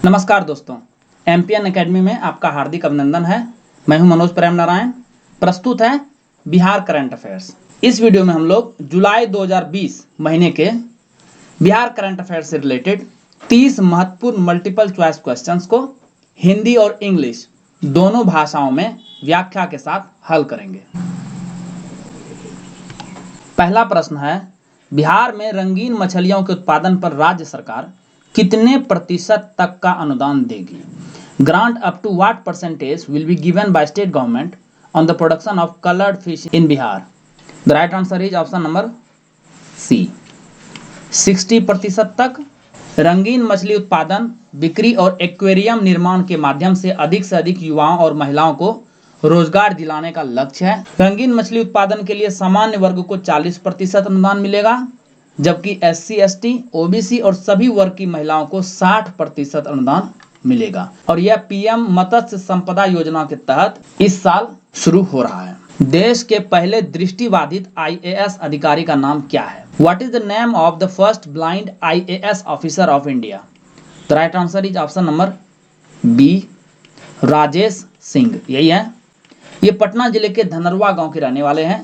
नमस्कार दोस्तों, MPN academy में आपका हार्दिक अभिनंदन है। मैं हूं मनोज प्रेम नारायण। प्रस्तुत है बिहार करंट अफेयर्स। इस वीडियो में हम लोग जुलाई 2020 महीने के बिहार करंट अफेयर्स से रिलेटेड 30 महत्वपूर्ण मल्टीपल चॉइस क्वेश्चंस को हिंदी और इंग्लिश दोनों भाषाओं में व्याख्या के साथ हल करेंगे। पहला प्रश्न है, बिहार में रंगीन मछलियों के उत्पादन पर राज्य सरकार कितने प्रतिशत तक का अनुदान देगी? Grant up to what percentage will be given by state government on the production of coloured fish in Bihar? The right answer is option number C, 60% तक। रंगीन मछली उत्पादन, बिक्री और एक्वेरियम निर्माण के माध्यम से अधिक युवाओं और महिलाओं को रोजगार दिलाने का लक्ष्य है। रंगीन मछली उत्पादन के लिए सामान्य वर्ग को 40% अनुदान मिलेगा, जबकि SC, ST, OBC और सभी वर्ग की महिलाओं को 60% अनुदान मिलेगा। और यह PM मत्स्य संपदा योजना के तहत इस साल शुरू हो रहा है। देश के पहले दृष्टिबाधित IAS अधिकारी का नाम क्या है? What is the name of the first blind IAS officer of India? The right answer is option number B, Rajesh Singh. यही है। ये पटना जिले के धनरवा गांव के रहने वाले हैं।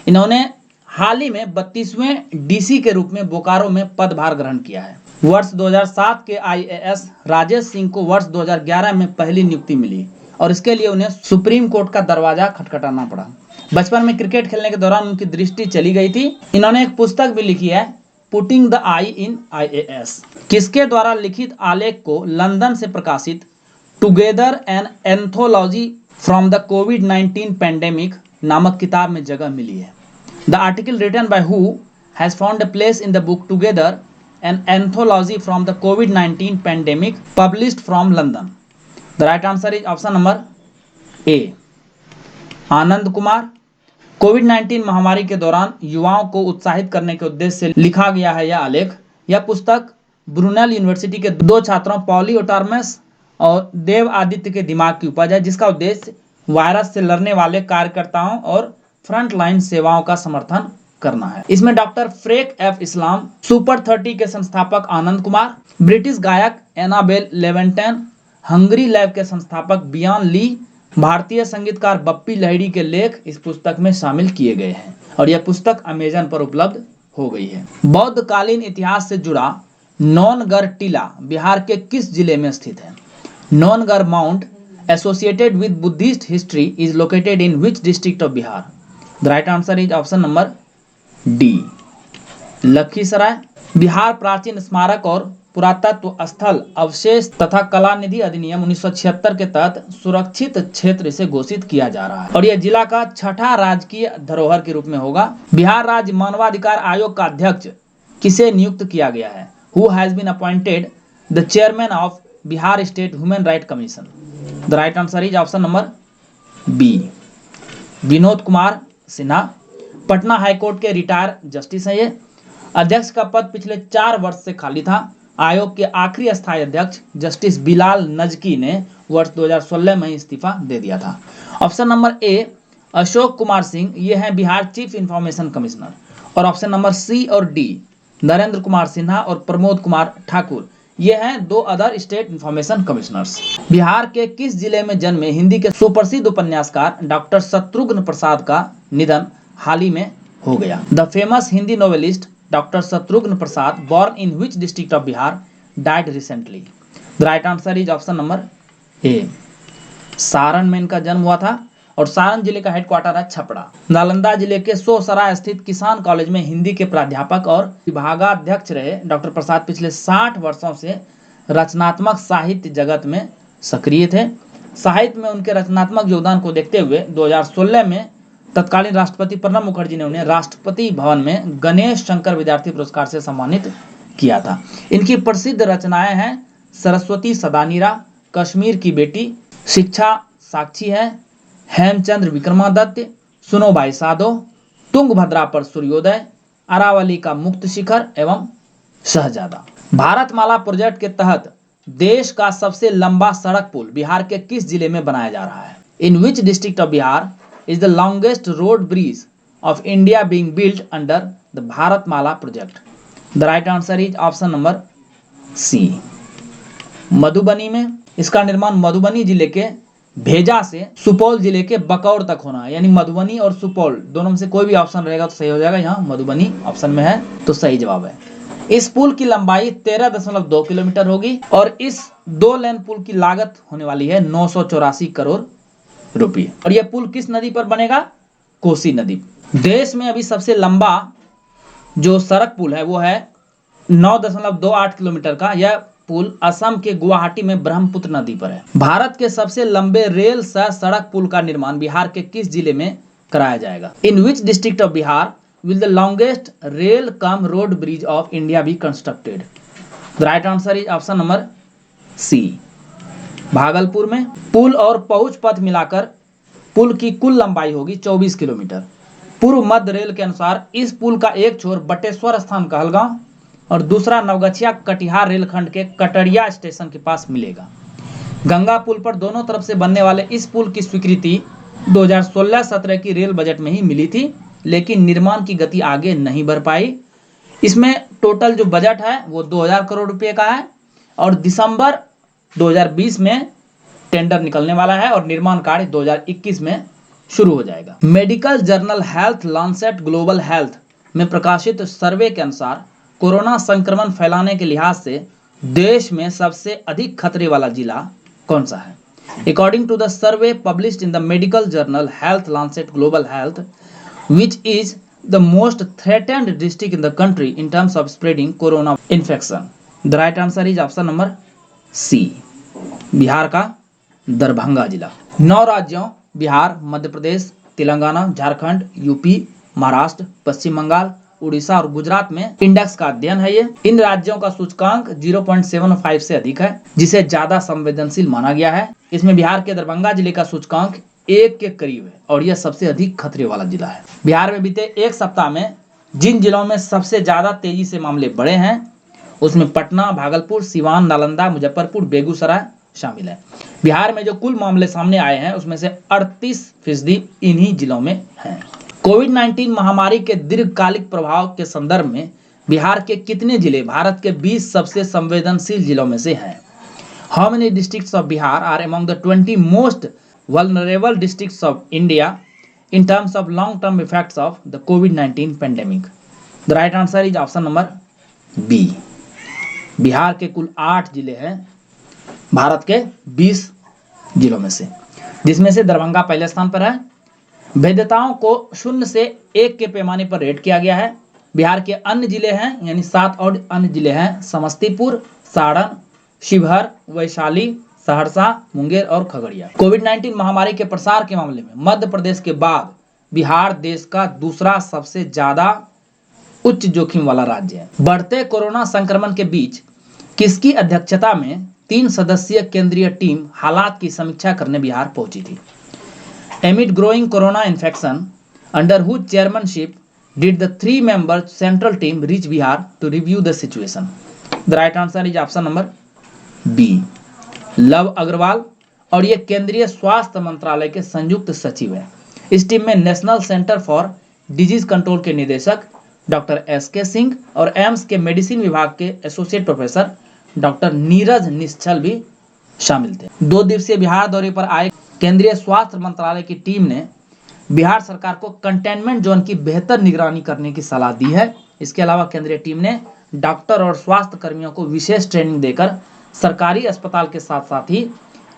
इन्होंने हाल ही में 32वें DC के रूप में बोकारो में पदभार ग्रहण किया है। वर्ष 2007 के IAS राजेश सिंह को वर्ष 2011 में पहली नियुक्ति मिली और इसके लिए उन्हें सुप्रीम कोर्ट का दरवाजा खटखटाना पड़ा। बचपन में क्रिकेट खेलने के दौरान उनकी दृष्टि चली गई थी। इन्होंने एक पुस्तक भी लिखी है, putting the I in IAS। किसके द्वारा लिखित आलेख को लंदन से प्रकाशित together an anthology from the covid pandemic नामक किताब में जगह मिली है? The article written by who has found a place in the book together an anthology from the covid pandemic published from London? The right answer is option number A, Anand Kumar. कोविड-19 महामारी के दौरान युवाओं को उत्साहित करने के उद्देश्य से लिखा गया है यह आलेख। यह पुस्तक ब्रुनेल यूनिवर्सिटी के 2 छात्रों पॉली ओटार्मस और देव आदित्य के दिमाग की उपज है, जिसका उद्देश्य वायरस से लड़ने वाले कार्यकर्ताओं और फ्रंट लाइन सेवाओं का समर्थन करना है। इसमें डॉक्टर फ्रेक F इस्लाम, सुपर 30 के संस्थापक आनंद कुमार, ब्रिटिश गायक एनाबेल लेवेंटन, हंगरी लैब के संस्थापक बियान ली, भारतीय संगीतकार बप्पी लहिड़ी के लेख इस पुस्तक में शामिल किए गए हैं और यह पुस्तक अमेजन पर उपलब्ध हो गई है। बौद्धकालीन इतिहास से जुड़ा नौनगर टीला बिहार के किस जिले में स्थित है? Naunagar mount associated with Buddhist history is located in which district of Bihar? The right answer is option number D, Lakhisarai. Bihar प्राचीन स्मारक और पुरातत्व स्थल अवशेष तथा कला निधि अधिनियम 1976 के तहत सुरक्षित क्षेत्र से घोषित किया जा रहा है और यह जिला का 6ठा राजकीय धरोहर के रूप में होगा। बिहार राज्य मानवाधिकार आयोग का अध्यक्ष किसे नियुक्त किया गया है? Who has been appointed the chairman of Bihar state human right commission? The right answer is option number B, Vinod Kumar Sinha. Patna high court के रिटायर जस्टिस है ये। अध्यक्ष का पद पिछले 4 वर्ष से खाली था। आयोग के आखिरी अस्थायी अध्यक्ष जस्टिस बिलाल नजकी ने वर्ष 2016 में इस्तीफा दे दिया था। Option number A, Ashok Kumar Singh, ये हैं बिहार चीफ इंफॉर्मेशन कमिश्नर। और ऑप्शन नंबर सी और डी, नरेंद्र कुमार सिन्हा और प्रमोद कुमार ठाकुर, ये हैं 2 other state information commissioners. Bihar के किस जिले में जन्मे हिंदी के सुप्रसिद्ध उपन्यासकार डॉक्टर शत्रुघ्न प्रसाद का निधन हाल ही में हो गया? The famous Hindi novelist Dr. Shatrughan Prasad, born in which district of Bihar, died recently? The right answer is option number A, Saran में इनका जन्म हुआ था और सारण जिले का हेडक्वार्टर है छपरा। नालंदा जिले के सोसराय स्थित किसान कॉलेज में हिंदी के प्राध्यापक और विभागाध्यक्ष रहे डॉक्टर प्रसाद पिछले 60 वर्षों से रचनात्मक साहित्य जगत में सक्रिय थे। साहित्य में उनके रचनात्मक योगदान को देखते हुए 2016 में तत्कालीन राष्ट्रपति प्रणब मुखर्जी ने उन्हें राष्ट्रपति भवन में गणेश शंकर विद्यार्थी पुरस्कार से सम्मानित किया था। इनकी प्रसिद्ध रचनाएं हैं सरस्वती सदानीरा, कश्मीर की बेटी, शिक्षा साक्षी है, हेमचंद्र विक्रमादित्य, सुनो भाई साधो, तुंगभद्रा पर सूर्योदय, अरावली का मुक्त शिखर एवं शहजादा। भारतमाला प्रोजेक्ट के तहत देश का सबसे लंबा सड़क पुल बिहार के किस जिले में बनाया जा रहा है? In which district of Bihar is the longest road bridge of India being built under the Bharatmala project? The right answer is option number C, Madhubani में। इसका निर्माण मधुबनी जिले के भेजा से सुपौल जिले के बकौर तक होना है, यानी मधुबनी और सुपौल दोनों में से कोई भी ऑप्शन रहेगा तो सही हो जाएगा। यहाँ मधुबनी ऑप्शन में है तो सही जवाब है। इस पुल की लंबाई 13.2 किलोमीटर होगी और इस 2 लेन पुल की लागत होने वाली है 984 करोड़ रुपये। और यह पुल किस नदी पर बनेगा? कोसी नदी। देश में अभी सबसे लंबा जो सड़क पुल है वो है 9.28 किलोमीटर का। यह पुल असम के गुवाहाटी में ब्रह्मपुत्र नदी पर है। भारत के सबसे लंबे रेल सह सड़क पुल का निर्माण बिहार के किस जिले में कराया जाएगा? In which district of Bihar will the longest rail cum road bridge of India be constructed? The right answer is option number C. Bhagalpur में। पुल और पहुंच पथ मिलाकर पुल की कुल लंबाई होगी 24 किलोमीटर। पूर्व मध्य रेल के अनुसार इस पुल का एक छोर बटेश्वर स्थान कहलगांव और दूसरा नवगछिया कटिहार रेलखंड के कटरिया स्टेशन के पास मिलेगा। गंगा पुल पर दोनों तरफ से बनने वाले इस पुल की स्वीकृति 2016-17 की रेल बजट में ही मिली थी, लेकिन निर्माण की गति आगे नहीं बढ़ पाई। इसमें टोटल जो बजट है वो 2000 करोड़ रुपए का है और दिसंबर 2020 में टेंडर निकलने वाला है और निर्माण कार्य 2021 में शुरू हो जाएगा। Medical journal health Lancet global health में प्रकाशित सर्वे के अनुसार कोरोना संक्रमण फैलाने के लिहाज से देश में सबसे अधिक खतरे वाला जिला कौन सा है? According to the survey published in the medical journal Health Lancet Global Health, which is the most threatened district in the country in terms of spreading corona infection? The right answer is option number C. Bihar का दरभंगा जिला। 9 राज्यों Bihar, Madhya Pradesh, Telangana, Jharkhand, UP, Maharashtra, पश्चिम बंगाल, उड़ीसा और गुजरात में index का अध्ययन है ये। इन राज्यों का सूचकांक 0.75 से अधिक है, जिसे ज्यादा संवेदनशील माना गया है। इसमें बिहार के दरभंगा जिले का सूचकांक 1 के करीब है और यह सबसे अधिक खतरे वाला जिला है। बिहार में बीते एक सप्ताह में जिन जिलों में सबसे ज्यादा तेजी से मामले बढ़े हैं उसमें पटना, भागलपुर, सिवान, नालंदा, मुजफ्फरपुर, बेगूसराय शामिल है। बिहार में जो कुल मामले सामने आए हैं उसमें से 38% इन्हीं जिलों में हैं। कोविड-19 महामारी के दीर्घकालिक प्रभाव के संदर्भ में बिहार के कितने जिले भारत के 20 सबसे संवेदनशील जिलों में से हैं? How many districts of Bihar are among the 20 most vulnerable districts of India in terms of long-term effects of the COVID-19 pandemic? The right answer is option number B. Bihar के कुल 8 जिले हैं भारत के 20 जिलों में से, जिसमें से दरभंगा पहले स्थान पर है। वैधताओं को 0 से 1 के पैमाने पर रेट किया गया है। बिहार के अन्य जिले हैं, यानी 7 और अन्य जिले हैं समस्तीपुर, सारण, शिवहर, वैशाली, सहरसा, मुंगेर और खगड़िया। कोविड-19 महामारी के प्रसार के मामले में मध्य प्रदेश के बाद बिहार देश का दूसरा सबसे ज्यादा उच्च जोखिम वाला राज्य है। बढ़ते कोरोना संक्रमण के बीच किसकी अध्यक्षता में 3 सदस्यीय केंद्रीय टीम हालात की समीक्षा करने बिहार पहुंची थी? Amid growing corona infection, under whose chairmanship did the 3-member central team reach Bihar to review the situation? The right answer is option number B. Lav Agarwal, और ये केंद्रीय स्वास्थ्य मंत्रालय के संयुक्त सचिव हैं। इस टीम में national centre for disease control के निदेशक डॉक्टर SK सिंह और एम्स के मेडिसिन विभाग के एसोसिएट प्रोफेसर डॉक्टर नीरज निश्चल भी शामिल थे। 2 दिवसीय बिहार दौरे पर आए केंद्रीय स्वास्थ्य मंत्रालय की टीम ने बिहार सरकार को कंटेनमेंट जोन की बेहतर निगरानी करने की सलाह दी है। इसके अलावा केंद्रीय टीम ने डॉक्टर और स्वास्थ्य कर्मियों को विशेष ट्रेनिंग देकर सरकारी अस्पताल के साथ साथ ही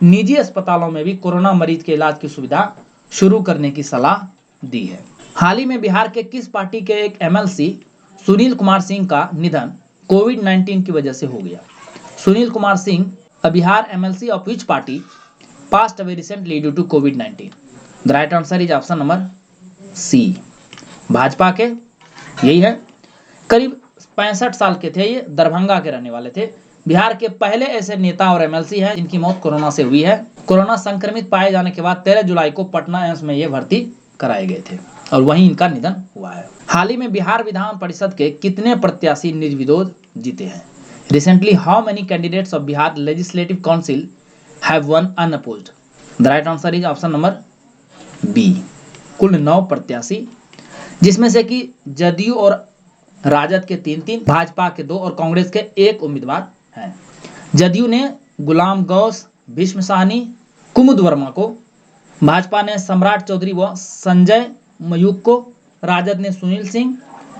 निजी अस्पतालों में भी कोरोना मरीज के इलाज की सुविधा शुरू करने की सलाह दी है। हाल ही में बिहार के किस पार्टी के एक MLC सुनील कुमार सिंह का निधन कोविड-19 की वजह से हो गया? Sunil Kumar Singh, a Bihar MLC of which party passed away recently due to COVID-19? The right answer is option number C. Bhajpa के यही है। करीब 65 साल के थे ये, दरभंगा के रहने वाले थे। बिहार के पहले ऐसे नेता और MLC हैं जिनकी मौत कोरोना से हुई है। कोरोना संक्रमित पाए जाने के बाद 13 जुलाई को पटना एम्स में ये भर्ती कराए गए थे और वहीं इनका निधन हुआ है। हाल ही में बिहार विधान परिषद के कितने प्रत्याशी निर्विरोध जीते हैं? Recently, how many candidates of Bihar Legislative Council have won unopposed? The right answer is option number B. कुल 9 प्रत्याशी, जिसमें से कि जदयू और राजद के 3-3, भाजपा के 2 और कांग्रेस के 1 उम्मीदवार हैं। जदयू ने गुलाम गौस, भीष्म साहनी, कुमुद वर्मा को। भाजपा ने सम्राट चौधरी व संजय मयूख को, राजद ने सुनील सिंह,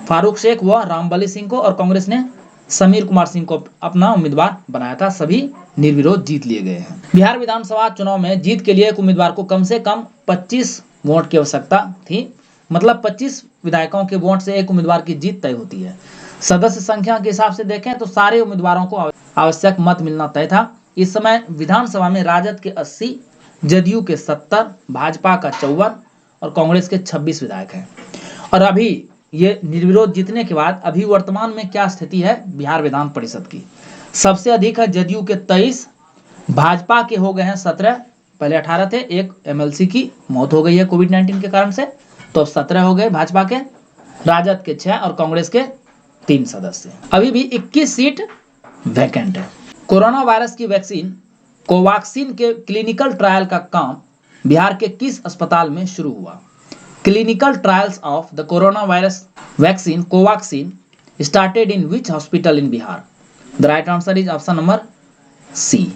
फारूक शेख व रामबली सिंह को और कांग्रेस ने समीर कुमार सिंह को अपना उम्मीदवार बनाया था। सभी निर्विरोध जीत लिए गए हैं। बिहार विधानसभा चुनाव में जीत के लिए एक उम्मीदवार को कम से कम 25 वोट की आवश्यकता थी। मतलब 25 विधायकों के वोट से एक उम्मीदवार की जीत तय होती है। सदस्य संख्या के हिसाब से देखें तो सारे उम्मीदवारों को आवश्यक मत मिलना तय था। इस समय विधानसभा में राजद के 80, जदयू के 70, भाजपा का 54 और कांग्रेस के 26 विधायक हैं। और अभी ये निर्विरोध जीतने के बाद अभी वर्तमान में क्या स्थिति है बिहार विधान परिषद की? सबसे अधिक है जदयू के 23, भाजपा के हो गए हैं 17, पहले 18 थे, एक एमएलसी की मौत हो गई है कोविड-19 के कारण से, तो 17 हो गए भाजपा के, राजद के 6 और कांग्रेस के 3 सदस्य। अभी भी 21 सीट वैकेंट है। कोरोना वायरस की वैक्सीन कोवैक्सीन के क्लिनिकल ट्रायल का काम बिहार के किस अस्पताल में शुरू हुआ? Clinical trials of the corona virus vaccine Covaxin started in which hospital in Bihar? The right answer is option number C,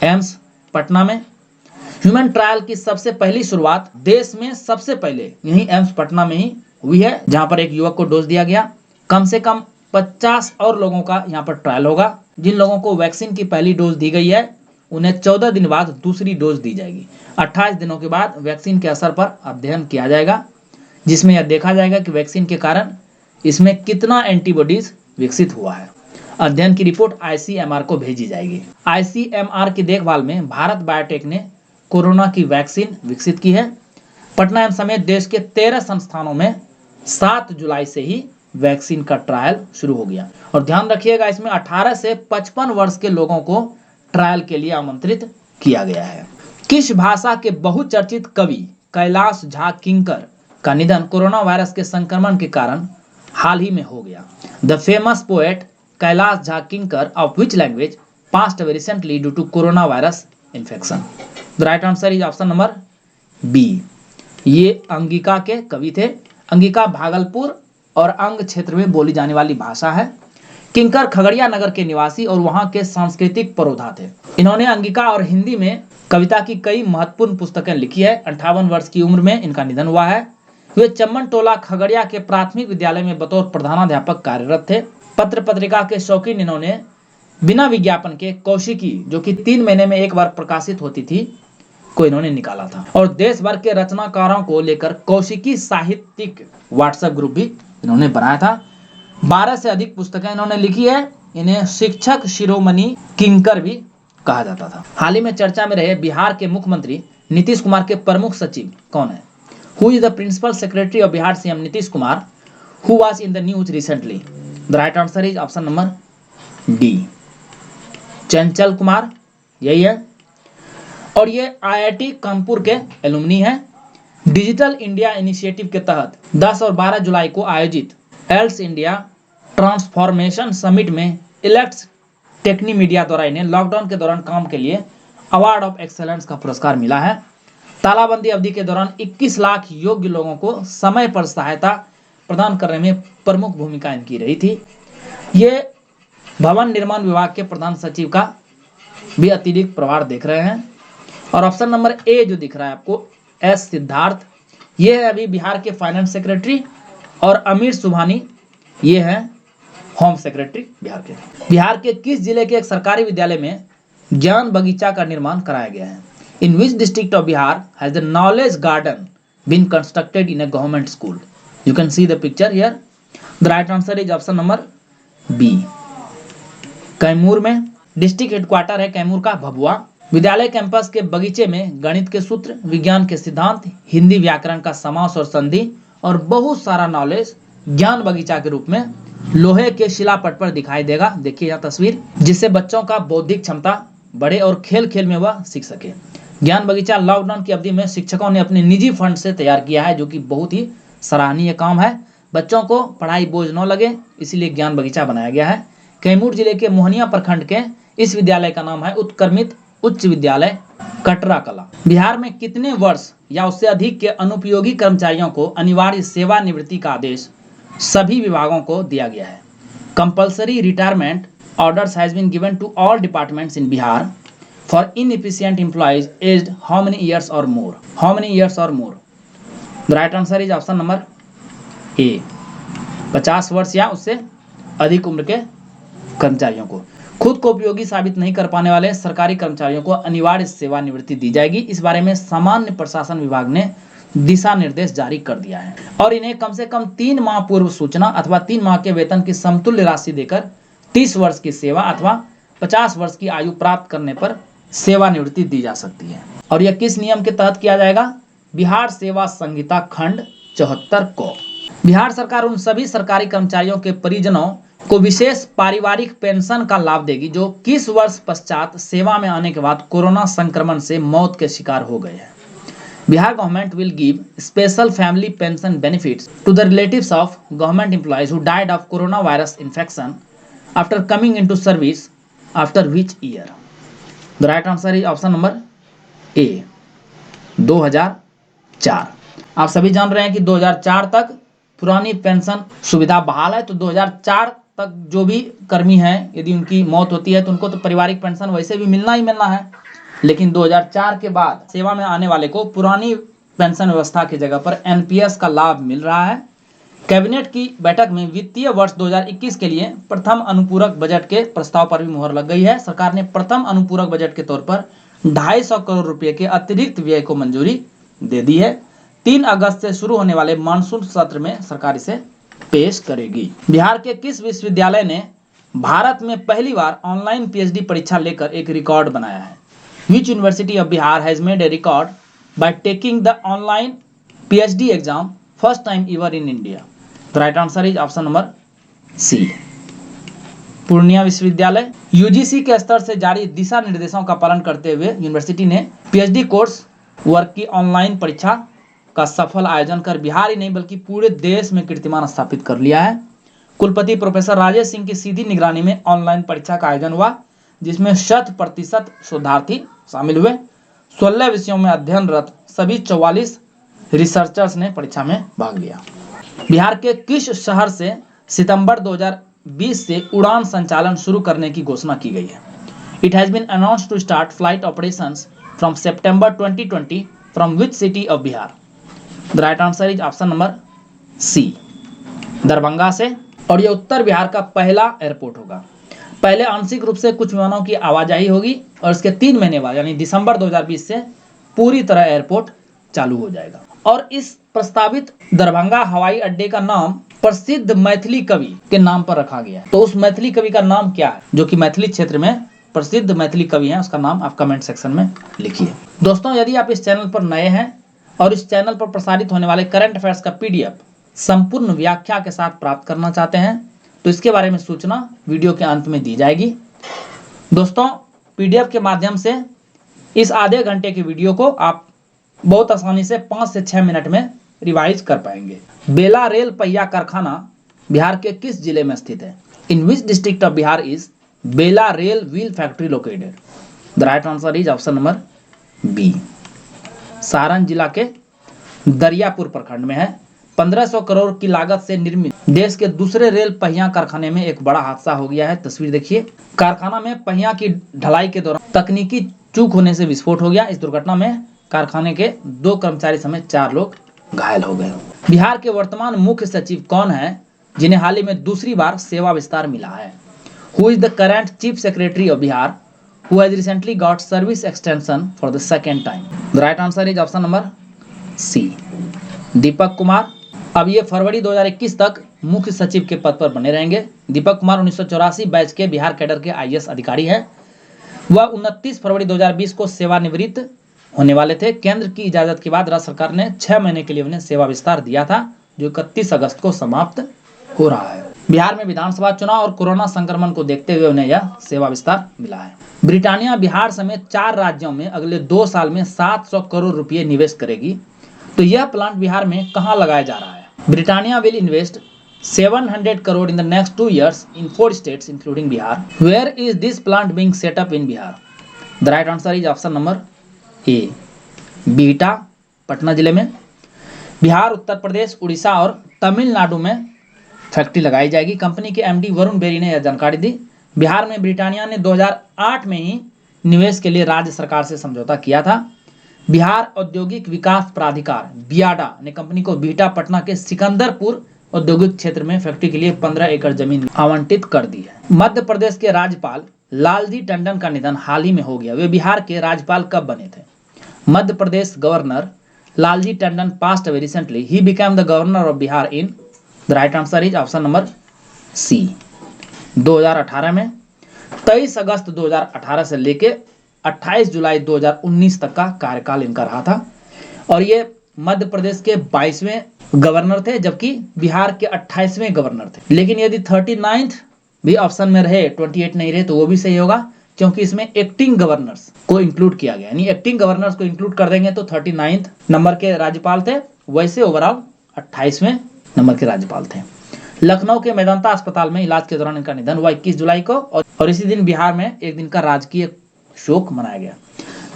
AIIMS Patna में। ह्यूमन ट्रायल की सबसे पहली शुरुआत देश में सबसे पहले यही एम्स पटना में ही हुई है, जहां पर एक युवक को डोज दिया गया। कम से कम 50 और लोगों का यहां पर ट्रायल होगा। जिन लोगों को वैक्सीन की पहली डोज दी गई है उन्हें 14 दिन बाद दूसरी डोज दी जाएगी। 28 दिनों के बाद वैक्सीन के असर पर अध्ययन किया जाएगा, जिसमें यह देखा जाएगा कि वैक्सीन के कारण इसमें कितना एंटीबॉडीज विकसित हुआ है। अध्ययन की रिपोर्ट आईसीएमआर को भेजी जाएगी। आईसीएमआर की देखभाल में भारत बायोटेक ने कोरोना की वैक्सीन विकसित की है। पटना एम्स समेत देश के 13 संस्थानों में 7 जुलाई से ही वैक्सीन का ट्रायल शुरू हो गया। और ध्यान रखिएगा, इसमें 18 से 55 वर्ष के लोगों को ट्रायल के लिए आमंत्रित किया गया है। किस भाषा के बहुचर्चित कवि कैलाश झा किंकर का निधन कोरोना वायरस के संक्रमण के कारण हाल ही में हो गया? The famous poet Kailash Jha Kinkar of which language passed away recently due to corona virus infection? The right answer is option number B. ये अंगिका के कवि थे। अंगिका भागलपुर और अंग क्षेत्र में बोली जाने वाली भाषा है। किंकर खगड़िया नगर के निवासी और वहां के सांस्कृतिक पुरोधा थे। इन्होंने अंगिका और हिंदी में कविता की कई महत्वपूर्ण पुस्तकें लिखी है। 58 वर्ष की उम्र में इनका निधन हुआ है। वे चम्मन टोला खगड़िया के प्राथमिक विद्यालय में बतौर प्रधानाध्यापक कार्यरत थे। पत्र पत्रिका के शौकीन इन्होंने बिना विज्ञापन के कौशिकी, जो कि 3 महीने में एक बार प्रकाशित होती थी, को इन्होंने निकाला था। और देश भर के रचनाकारों को लेकर कौशिकी साहित्यिक व्हाट्सएप ग्रुप भी इन्होंने बनाया था। 12 से अधिक पुस्तकें इन्होंने लिखी है। इन्हें शिक्षक शिरोमणि किंकर भी कहा जाता था। हाल ही में चर्चा में रहे बिहार के मुख्यमंत्री नीतीश कुमार के प्रमुख सचिव कौन है? Who is the principal secretary of Bihar CM Nitish Kumar who was in the news recently? The right answer is option number D, Chanchal Kumar, यही है। और ये आईआईटी कानपुर के एलुमनी है। डिजिटल इंडिया इनिशिएटिव के तहत 10 और 12 जुलाई को आयोजित एल्स इंडिया ट्रांसफॉर्मेशन समिट में इलेक्ट्स टेक्नी मीडिया द्वारा इन्हें लॉकडाउन के दौरान काम के लिए अवार्ड ऑफ एक्सेलेंस का पुरस्कार मिला है। तालाबंदी अवधि के दौरान 21 लाख योग्य लोगों को समय पर सहायता प्रदान करने में प्रमुख भूमिका इनकी रही थी। ये भवन निर्माण विभाग के प्रधान सचिव का भी अतिरिक्त प्रभार देख रहे हैं। और ऑप्शन नंबर ए जो दिख रहा है आपको, एस सिद्धार्थ, ये है अभी बिहार के फाइनेंस सेक्रेटरी। और अमीर सुभानी, ये है होम सेक्रेटरी बिहार के। बिहार के किस जिले के एक सरकारी विद्यालय में ज्ञान बगीचा का निर्माण कराया गया है? In which district of Bihar has the knowledge garden been constructed in a government school? You can see the picture here. The right answer is option number B, Kaimur में। डिस्ट्रिक्ट हेडक्वार्टर है कैमूर का भभुआ। विद्यालय कैंपस के बगीचे में गणित के सूत्र, विज्ञान के सिद्धांत, हिंदी व्याकरण का समास और संधि और बहुत सारा नॉलेज ज्ञान बगीचा के रूप में लोहे के शिलापट पर दिखाई देगा। देखिए यह तस्वीर, जिससे बच्चों का बौद्धिक क्षमता बढ़े और खेल खेल में वह सीख सके। ज्ञान बगीचा लॉकडाउन की अवधि में शिक्षकों ने अपने निजी फंड से तैयार किया है, जो कि बहुत ही सराहनीय काम है। बच्चों को पढ़ाई बोझ न लगे, इसीलिए ज्ञान बगीचा बनाया गया है। कैमूर जिले के मोहनिया प्रखंड के इस विद्यालय का नाम है उत्क्रमित उच्च विद्यालय कटरा कला। बिहार में कितने वर्ष या उससे अधिक के अनुपयोगी कर्मचारियों को अनिवार्य सेवानिवृत्ति का आदेश सभी विभागों को दिया गया है? Compulsory retirement orders has been given to all departments in Bihar for inefficient employees aged how many years or more? How many years or more? The right answer is option number A, 50 वर्ष या उससे अधिक उम्र के कर्मचारियों को। खुद को उपयोगी साबित नहीं कर पाने वाले सरकारी कर्मचारियों को अनिवार्य सेवानिवृत्ति दी जाएगी। इस बारे में सामान्य प्रशासन विभाग ने दिशा निर्देश जारी कर दिया है और इन्हें कम से कम 3 माह पूर्व सूचना अथवा 3 माह के वेतन की समतुल्य राशि देकर 30 वर्ष की सेवा अथवा 50 वर्ष की आयु प्राप्त करने पर सेवानिवृत्ति दी जा सकती है। और यह किस नियम के तहत किया जाएगा? बिहार सेवा संहिता खंड 74 को। बिहार सरकार उन सभी सरकारी कर्मचारियों के परिजनों को विशेष पारिवारिक पेंशन का लाभ देगी जो 21 वर्ष पश्चात सेवा में आने के बाद कोरोना संक्रमण से मौत के शिकार हो गए हैं। Bihar government will give special family pension benefits to the relatives of government employees who died of coronavirus infection after coming into service after which year? The right answer is option number A, 2004। आप सभी जान रहे हैं कि 2004 तक पुरानी pension सुविधा बहाल है, तो 2004 तक जो भी कर्मी हैं यदि उनकी मौत होती है तो उनको तो पारिवारिक पेंशन वैसे भी मिलना ही मिलना है, लेकिन 2004 के बाद सेवा में आने वाले को पुरानी पेंशन व्यवस्था की जगह पर एनपीएस का लाभ मिल रहा है। कैबिनेट की बैठक में वित्तीय वर्ष 2021 के लिए प्रथम अनुपूरक बजट के प्रस्ताव पर भी मुहर लग गई है। सरकार ने प्रथम अनुपूरक बजट के तौर पर 250 करोड़ रुपए के अतिरिक्त व्यय को मंजूरी दे दी है। 3 अगस्त से शुरू होने वाले मानसून सत्र में सरकार इसे पेश करेगी। बिहार के किस विश्वविद्यालय ने भारत में पहली बार ऑनलाइन पीएचडी परीक्षा लेकर एक रिकॉर्ड बनाया है? Which university of Bihar has made a record by taking the online PhD exam first time ever in India? The right answer is option number C, Purnia विश्वविद्यालय। यूजीसी के स्तर से जारी दिशा निर्देशों का पालन करते हुए यूनिवर्सिटी ने पीएचडी कोर्स वर्क की ऑनलाइन परीक्षा का सफल आयोजन कर बिहार ही नहीं बल्कि पूरे देश में कीर्तिमान स्थापित कर लिया है। कुलपति प्रोफेसर राजेश सिंह की सीधी निगरानी में ऑनलाइन परीक्षा का आयोजन हुआ जिसमें 100% शोधार्थी शामिल हुए। 16 विषयों में अध्ययनरत सभी 44 रिसर्चर्स ने परीक्षा में भाग लिया। बिहार के किस शहर से सितंबर 2020 से उड़ान संचालन शुरू करने की घोषणा की गई है? It has been announced to start flight operations from September 2020 from which city of Bihar? The right answer is option number C, Darbhanga से। और यह उत्तर बिहार का पहला एयरपोर्ट होगा। पहले आंशिक रूप से कुछ विमानों की आवाजाही होगी और इसके 3 महीने बाद यानी दिसंबर 2020 से पूरी तरह एयरपोर्ट चालू हो जाएगा। और इस प्रस्तावित दरभंगा हवाई अड्डे का नाम प्रसिद्ध मैथिली कवि के नाम पर रखा गया है। तो उस मैथिली कवि का नाम क्या है जो कि मैथिली क्षेत्र में प्रसिद्ध मैथिली कवि हैं? उसका नाम आप कमेंट सेक्शन में लिखिए। दोस्तों, यदि आप इस चैनल पर नए हैं और इस चैनल पर प्रसारित होने वाले करंट अफेयर्स का पीडीएफ संपूर्ण व्याख्या के साथ प्राप्त करना चाहते हैं तो इसके बारे में सूचना वीडियो के अंत में दी जाएगी। दोस्तों, पीडीएफ के माध्यम से इस आधे घंटे के वीडियो को आप बहुत आसानी से 5 से 6 मिनट में रिवाइज कर पाएंगे। बेला रेल पहिया कारखाना बिहार के किस जिले में स्थित है? In which district of Bihar is Bela rail wheel factory located? The right answer is option number B, Saran जिला के दरियापुर प्रखंड में है। 1500 करोड़ की लागत से निर्मित देश के दूसरे रेल पहिया कारखाने में एक बड़ा हादसा हो गया है। तस्वीर देखिए। कारखाना में पहिया की ढलाई के दौरान तकनीकी चूक होने से विस्फोट हो गया। इस दुर्घटना में कारखाने के 2 कर्मचारी समेत 4 लोग घायल हो गए। बिहार के वर्तमान मुख्य सचिव कौन है जिन्हें हाल ही में दूसरी बार सेवा विस्तार मिला है? Who is the current chief secretary of Bihar who has recently got service extension for the second time? The right answer is option number C, Deepak Kumar. अब ये फरवरी 2021 तक मुख्य सचिव के पद पर बने रहेंगे। दीपक कुमार 1984 बैच के बिहार कैडर के आईएएस अधिकारी हैं। वह 29 फरवरी 2020 को सेवानिवृत्त होने वाले थे। केंद्र की इजाजत के बाद राज्य सरकार ने 6 महीने के लिए उन्हें सेवा विस्तार दिया था जो 31 अगस्त को समाप्त हो रहा है। बिहार में विधानसभा चुनाव और कोरोना संक्रमण को देखते हुए उन्हें यह सेवा विस्तार मिला है। ब्रिटानिया बिहार समेत 4 राज्यों में अगले 2 साल में 700 करोड़ रुपये निवेश करेगी। तो यह प्लांट बिहार में कहाँ लगाया जा रहा है? Britannia will invest 700 crore in the next 2 years in 4 states including Bihar. Where is this plant being set up in Bihar? The right answer is option number A, beta, Patna जिले में। बिहार, उत्तर प्रदेश, उड़ीसा और तमिलनाडु में फैक्ट्री लगाई जाएगी। कंपनी के MD Varun berry ने यह जानकारी दी। बिहार में ब्रिटानिया ने 2008 में ही निवेश के लिए राज्य सरकार से समझौता किया था। बिहार औद्योगिक विकास प्राधिकार बियाडा ने कंपनी को बिहटा पटना के सिकंदरपुर औद्योगिक क्षेत्र में फैक्ट्री के लिए 15 एकड़ जमीन आवंटित कर दी है। मध्य प्रदेश के राज्यपाल लालजी टंडन का निधन हाल ही में हो गया। वे बिहार के राज्यपाल कब बने थे? Madhya Pradesh governor Lalji Tandon passed away recently. He became the governor of Bihar in, the right answer is option number C, 2018 में। 23 अगस्त 2018 से लेके 28 जुलाई 2019 तक का कार्यकाल इनका रहा था और ये मध्य प्रदेश के 22वें गवर्नर थे, जबकि बिहार के 28वें गवर्नर थे। लेकिन यदि 39th भी ऑप्शन में रहे, 28 नहीं रहे, तो वो भी सही होगा, क्योंकि इसमें एक्टिंग गवर्नर्स को इंक्लूड किया गया, यानी एक्टिंग गवर्नर्स को इंक्लूड कर देंगे तो 39th नंबर के राज्यपाल थे। वैसे ओवरऑल 28वें नंबर के राज्यपाल थे। लखनऊ के मेदांता अस्पताल में इलाज के दौरान इनका निधन हुआ 21 जुलाई को और इसी दिन बिहार में एक दिन का राजकीय शोक मनाया गया।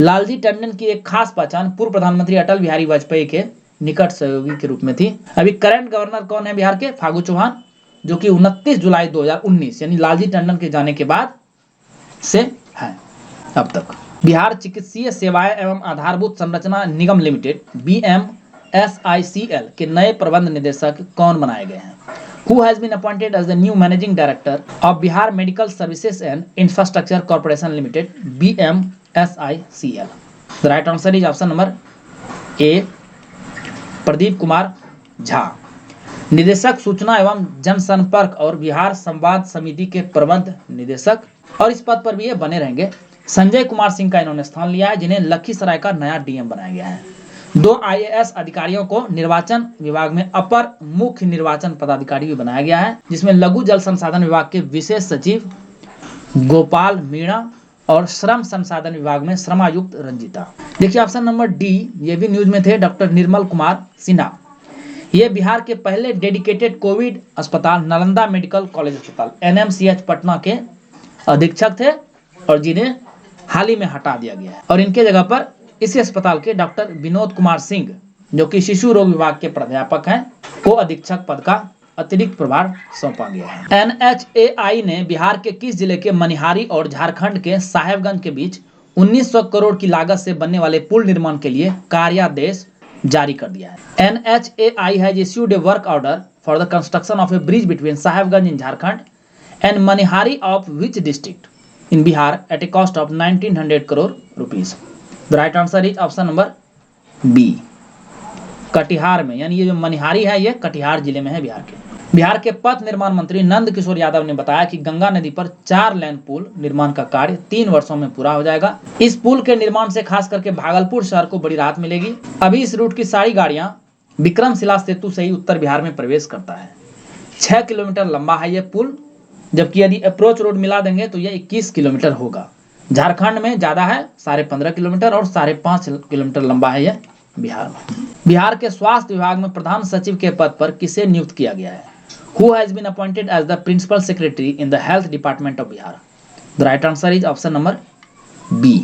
लालजी टंडन की एक खास पहचान पूर्व प्रधानमंत्री अटल बिहारी वाजपेयी के निकट सहयोगी के रूप में थी। अभी करंट गवर्नर कौन है बिहार के? फागू चौहान, जो कि 29 जुलाई 2019 यानी लालजी टंडन के जाने के बाद से है अब तक। बिहार चिकित्सीय सेवाएं एवं आधारभूत संरचना निगम लिमिटेड BMSICL के नए प्रबंध निदेशक कौन बनाए गए हैं? Who has been appointed as the new managing director of Bihar Medical Services and Infrastructure Corporation Limited BMSICL? The right answer is option number A, Pradeep Kumar Jha. निदेशक सूचना एवं जनसंपर्क और बिहार संवाद समिति के प्रबंध निदेशक, और इस पद पर भी ये बने रहेंगे। संजय कुमार सिंह का इन्होंने स्थान लिया है, जिन्हें लखीसराय का नया डीएम बनाया गया है। 2 IAS अधिकारियों को निर्वाचन विभाग में अपर मुख्य निर्वाचन पदाधिकारी भी बनाया गया है, जिसमें लघु जल संसाधन विभाग के विशेष सचिव गोपाल मीणा और श्रम संसाधन विभाग में श्रमायुक्त रंजीता। देखिए ऑप्शन नंबर डी, ये भी न्यूज में थे, डॉक्टर निर्मल कुमार सिन्हा। ये बिहार के पहले डेडिकेटेड कोविड अस्पताल नालंदा मेडिकल कॉलेज अस्पताल NMCH पटना के अधीक्षक थे और जिन्हें हाल ही में हटा दिया गया है और इनके जगह पर इसी अस्पताल के डॉक्टर विनोद कुमार सिंह, जो कि शिशु रोग विभाग के प्राध्यापक हैं, को अधीक्षक पद का अतिरिक्त प्रभार सौंपा गया है। NHAI ने बिहार के किस जिले के मनिहारी और झारखंड के साहेबगंज के बीच 1900 करोड़ की लागत से बनने वाले पुल निर्माण के लिए कार्यादेश जारी कर दिया है? NHAI has issued a work order for the construction of a bridge between Sahebganj in Jharkhand and Manihari of which district in Bihar at a cost of 1900 crore rupees? The right answer is option number B, Katihar में, यानी ये जो मनिहारी है ये कटिहार जिले में है बिहार के। बिहार के पथ निर्माण मंत्री नंद किशोर यादव ने बताया कि गंगा नदी पर 4 लेन पुल निर्माण का कार्य 3 वर्षों में पूरा हो जाएगा। इस पुल के निर्माण से खास करके भागलपुर शहर को बड़ी राहत मिलेगी। अभी इस रूट की सारी गाड़ियां विक्रमशिला सेतु से ही उत्तर बिहार में प्रवेश करता है। 6 किलोमीटर लंबा है ये पुल, जबकि यदि अप्रोच रोड मिला देंगे तो यह 21 किलोमीटर होगा। झारखंड में ज्यादा है, 15.5 किलोमीटर और 5.5 किलोमीटर लंबा है यह बिहार में। बिहार के स्वास्थ्य विभाग में प्रधान सचिव के पद पर किसे नियुक्त किया गया है? Who has been appointed as the principal secretary in the health department of Bihar? The right answer is option number B,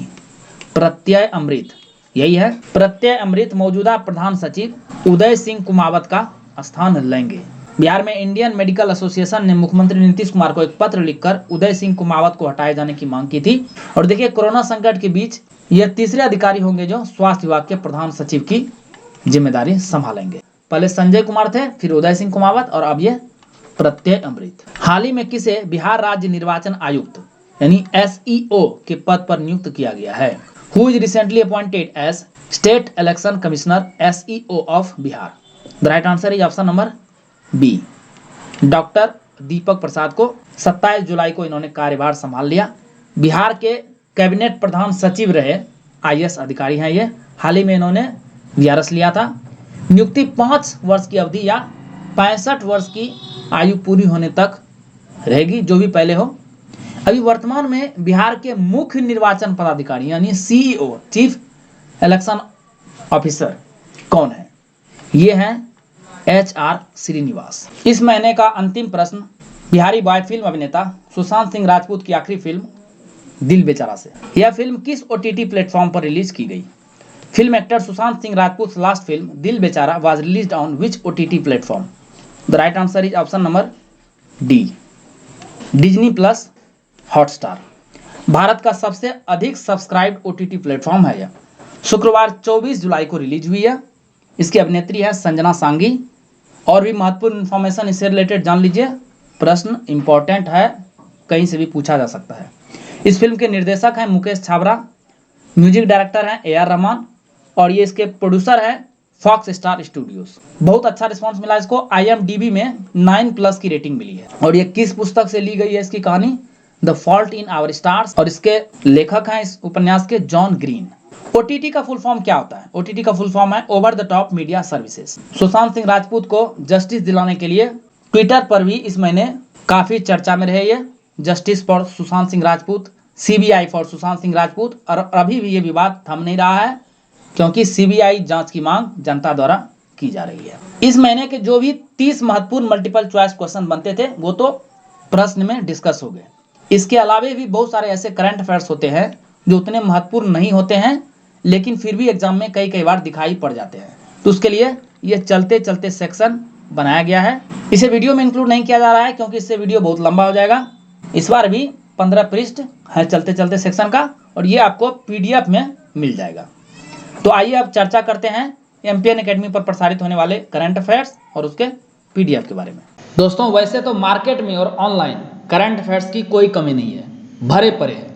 Pratyay Amrit. यही है, प्रत्यय अमृत मौजूदा प्रधान सचिव उदय सिंह कुमावत का स्थान लेंगे। बिहार में इंडियन मेडिकल एसोसिएशन ने मुख्यमंत्री नीतीश कुमार को एक पत्र लिखकर उदय सिंह कुमावत को हटाए जाने की मांग की थी और देखिए कोरोना संकट के बीच यह तीसरे अधिकारी होंगे जो स्वास्थ्य विभाग के प्रधान सचिव की जिम्मेदारी संभालेंगे। पहले संजय कुमार थे, फिर उदय सिंह कुमावत और अब ये प्रत्यय अमृत। हाल ही में किसे बिहार राज्य निर्वाचन आयुक्त यानी SEO के पद पर नियुक्त किया गया है? Who is recently appointed as State Election Commissioner SEO of Bihar? The right answer is option number B, doctor Deepak Prasad को 27 जुलाई को इन्होंने कार्यभार संभाल लिया। बिहार के कैबिनेट प्रधान सचिव रहे IAS अधिकारी हैं ये। हाल ही में इन्होंने VRS लिया था। नियुक्ति 5 वर्ष की अवधि या 65 वर्ष की आयु पूरी होने तक रहेगी, जो भी पहले हो। अभी वर्तमान में बिहार के मुख्य निर्वाचन पदाधिकारी यानी CEO चीफ इलेक्शन ऑफिसर कौन है? ये हैं HR श्रीनिवास। इस महीने का अंतिम प्रश्न बिहारी बॉय फिल्म अभिनेता सुशांत सिंह राजपूत की आखिरी फिल्म दिल बेचारा से। यह फिल्म किस OTT प्लेटफॉर्म पर रिलीज की गई? Film actor Sushant Singh Rajput last film दिल बेचारा was released on which OTT platform? The right answer is option number D, Disney+ Hotstar Bharat का सबसे अधिक सब्सक्राइब्ड ओटीटी प्लेटफॉर्म है यह। शुक्रवार 24 जुलाई को रिलीज हुई है। इसकी अभिनेत्री है संजना सांगी। और भी महत्वपूर्ण इन्फॉर्मेशन इससे रिलेटेड जान लीजिए। प्रश्न इंपॉर्टेंट है, कहीं से भी पूछा जा सकता है। इस फिल्म के निर्देशक हैं मुकेश छाबड़ा, म्यूजिक डायरेक्टर हैं AR रहमान और ये इसके प्रोड्यूसर है फॉक्स स्टार स्टूडियोज। बहुत अच्छा रिस्पांस मिला इसको। IMDb में 9+ की रेटिंग मिली है। और ये किस पुस्तक से ली गई है इसकी कहानी? The fault in our stars. और इसके लेखक हैं इस उपन्यास के जॉन ग्रीन। OTT का फुल फॉर्म क्या होता है? OTT का फुल फॉर्म है over the top media services. Sushant Singh Rajput को जस्टिस दिलाने के लिए ट्विटर पर भी इस महीने काफी चर्चा में रहे ये। Justice for Sushant Singh Rajput, CBI for Sushant Singh Rajput. और अभी भी ये विवाद थम नहीं रहा है क्योंकि CBI जांच की मांग जनता द्वारा की जा रही है। इस महीने के जो भी 30 महत्वपूर्ण मल्टीपल चॉइस क्वेश्चन बनते थे वो तो प्रश्न में डिस्कस हो गए। इसके अलावा भी बहुत सारे ऐसे करंट अफेयर्स होते हैं जो उतने महत्वपूर्ण नहीं होते हैं लेकिन फिर भी एग्जाम में कई बार दिखाई पड़ जाते हैं। तो उसके लिए ये चलते चलते सेक्शन बनाया गया है। इसे वीडियो में इंक्लूड नहीं किया जा रहा है क्योंकि इससे वीडियो बहुत लंबा हो जाएगा। इस बार भी 15 पृष्ठ है चलते चलते सेक्शन का और ये आपको PDF में मिल जाएगा। तो आइए अब चर्चा करते हैं MPN एकेडमी पर प्रसारित होने वाले करंट अफेयर्स और उसके PDF के बारे में। दोस्तों वैसे तो मार्केट में और ऑनलाइन करंट अफेयर्स की कोई कमी नहीं है, भरे पड़े हैं।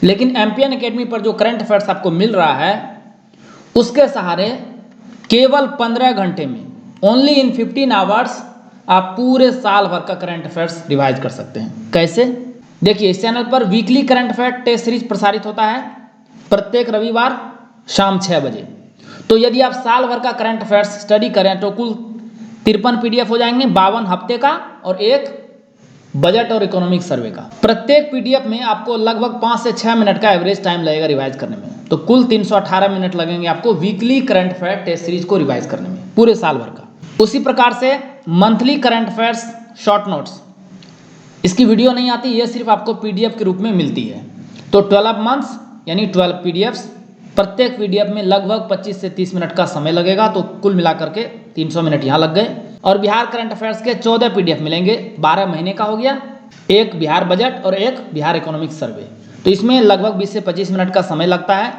लेकिन MPN एकेडमी पर जो करंट अफेयर्स आपको मिल रहा है उसके सहारे केवल 15 घंटे में, ओनली इन 15 आवर्स, आप पूरे साल भर का करंट अफेयर्स रिवाइज कर सकते हैं। कैसे? देखिए, इस चैनल पर weekly current affair test series प्रसारित होता है प्रत्येक रविवार शाम 6 बजे। तो यदि आप साल भर का करंट अफेयर्स स्टडी करें तो कुल 53 PDF हो जाएंगे, 52 हफ्ते का और एक बजट और इकोनॉमिक सर्वे का। प्रत्येक PDF में आपको लगभग 5 से 6 मिनट का एवरेज टाइम लगेगा रिवाइज करने में। तो कुल 318 मिनट लगेंगे आपको weekly current affair test series को रिवाइज करने में पूरे साल भर का। उसी प्रकार से monthly current affairs short notes, इसकी वीडियो नहीं आती, ये सिर्फ आपको PDF के रूप में मिलती है। तो 12 मंथ्स यानी 12 PDFs, प्रत्येक PDF में लगभग 25 से 30 मिनट का समय लगेगा। तो कुल मिलाकर के 300 मिनट यहाँ लग गए। और बिहार करंट अफेयर्स के 14 PDF मिलेंगे, 12 महीने का हो गया, एक बिहार बजट और एक बिहार इकोनॉमिक सर्वे। तो इसमें लगभग 20 से 25 मिनट का समय लगता है।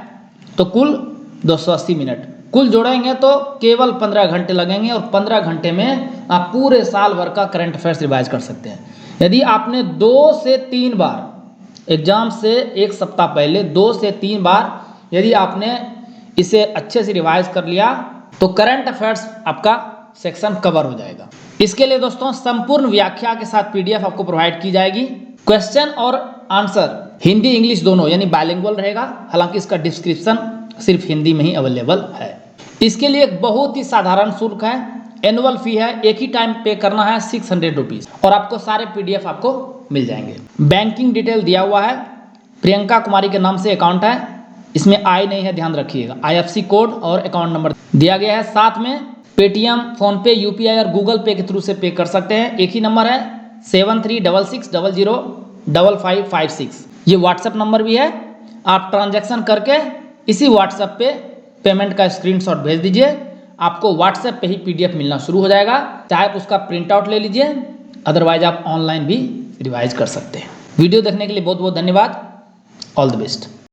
तो कुल 280 मिनट कुल जोड़ेंगे तो केवल 15 घंटे लगेंगे और 15 घंटे में आप पूरे साल भर का करंट अफेयर्स रिवाइज कर सकते हैं। यदि आपने 2 से 3 बार एग्जाम से एक सप्ताह पहले 2 से 3 बार यदि आपने इसे अच्छे से रिवाइज कर लिया तो करंट अफेयर्स आपका सेक्शन कवर हो जाएगा। इसके लिए दोस्तों संपूर्ण व्याख्या के साथ PDF आपको प्रोवाइड की जाएगी। क्वेश्चन और आंसर हिंदी इंग्लिश दोनों यानी बाइलिंगुअल रहेगा। हालांकि इसका डिस्क्रिप्शन सिर्फ हिंदी में ही अवेलेबल है। इसके लिए एक बहुत ही साधारण शुल्क है, एनुअल फी है, एक ही टाइम पे करना है 600 रुपीज और आपको सारे PDF आपको मिल जाएंगे। बैंकिंग डिटेल दिया हुआ है, प्रियंका कुमारी के नाम से अकाउंट है, इसमें आई नहीं है, ध्यान रखिएगा। IFSC कोड और अकाउंट नंबर दिया गया है। साथ में पेटीएम, फोनपे, UPI और गूगल पे के थ्रू से पे कर सकते हैं। एक ही नंबर है 7366005556। ये व्हाट्सएप नंबर भी है। आप ट्रांजैक्शन करके इसी व्हाट्सएप पे पेमेंट का स्क्रीनशॉट भेज दीजिए, आपको व्हाट्सएप पे ही PDF मिलना शुरू हो जाएगा। चाहे आप उसका प्रिंट आउट ले लीजिए, अदरवाइज आप ऑनलाइन भी रिवाइज कर सकते हैं। वीडियो देखने के लिए बहुत बहुत धन्यवाद। All the best.